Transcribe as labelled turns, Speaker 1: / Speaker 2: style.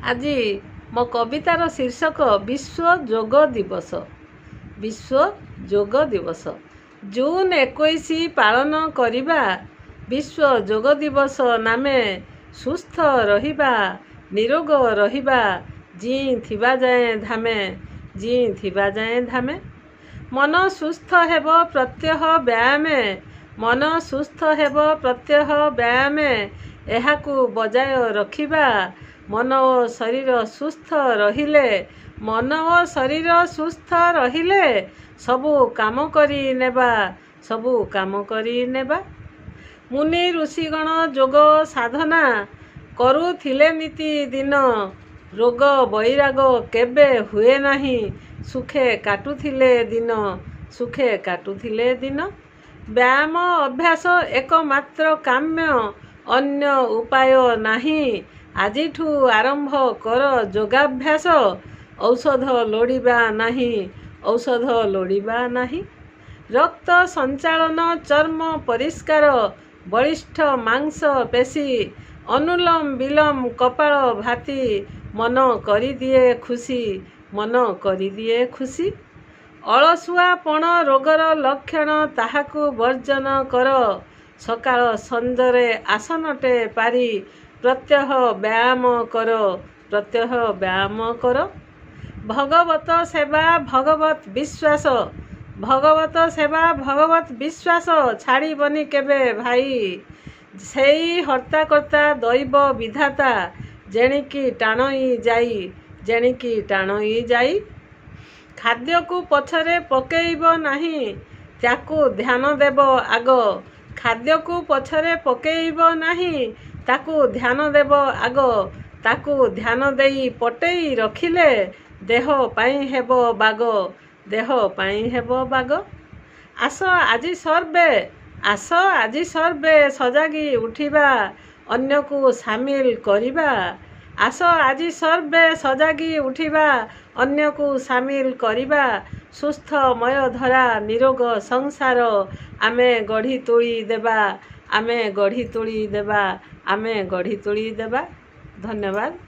Speaker 1: आज मो कवितार शीर्षक विश्व योग दिवस। विश्व योग दिवस जून 21 पालन करिबा। विश्व योग दिवस नामे सुस्थ रहिबा, निरोग रहिबा, जी थिबा जाए धामे, जी थिबा जाए धामे। मन सुस्थ हेब प्रत्यह व्यायामे, मन सुस्थ हेब प्रत्यह व्यायामे। एहाकू बजाय रखिबा। मन ओ शरीर सुस्थ रहिले, मन ओ शरीर सुस्थ रहिले सबू काम करी नेबा, सबू काम करी नेबा। मुनि ऋषिगण जोग साधना करुथिले नीति दिन। रोग बैराग केबे हुए नाही, सुखे काटुथिले दिन, सुखे काटुथिले दिन। व्यायाम अभ्यास एकमात्र काम्य, अन्य उपाय नाही। आजिठू आरंभ कर योगाभ्यास, औषध लोड़िबा नाही, औषध लोड़िबा नाही। रक्त संचालन, चर्म परिष्कार, बलिष्ठ मांस पेशी, अनुलोम विलोम कपाल भाती, मन करी दिए खुशी, मन करी दिए खुशी। अलसुआपण रोगर लक्षण, ताहाकू वर्जन कर। सकाळ संजरे आसनटे पारी, प्रत्यह व्यायाम कर, प्रत्यह व्यायाम कर। भगवत सेवा भगवत विश्वास, भगवत सेवा भगवत विश्वास छाड़बनी केबे भाई। सेई हर्ताकर्ता दैव विधाता, जेणिकी टाणई जाई, जेणिकी टाणई जाई। खाद्य को पछरे पकेइब नाही, ताकू ध्यान देव आग। खाद्य को पछरे पकेइब नाही, ताकू ध्यान देव आग। ताकू ध्यान देई पटेई रखिले, देह पाई हेब बाग, देह पाई हेब बाग। आस आजि सर्वे, आस आजि सर्वे सजागी उठिबा, अन्य को सामिल करिबा। आस आजि सर्वे सजागी उठिबा, अन्य को सामिल करिबा। सुस्थमय धरा निरोग संसार, आमे गढ़ी तोड़ी देबा, आमे गढ़ी तोड़ी देबा, आमे गढ़ी तोड़ी देबा। धन्यवाद।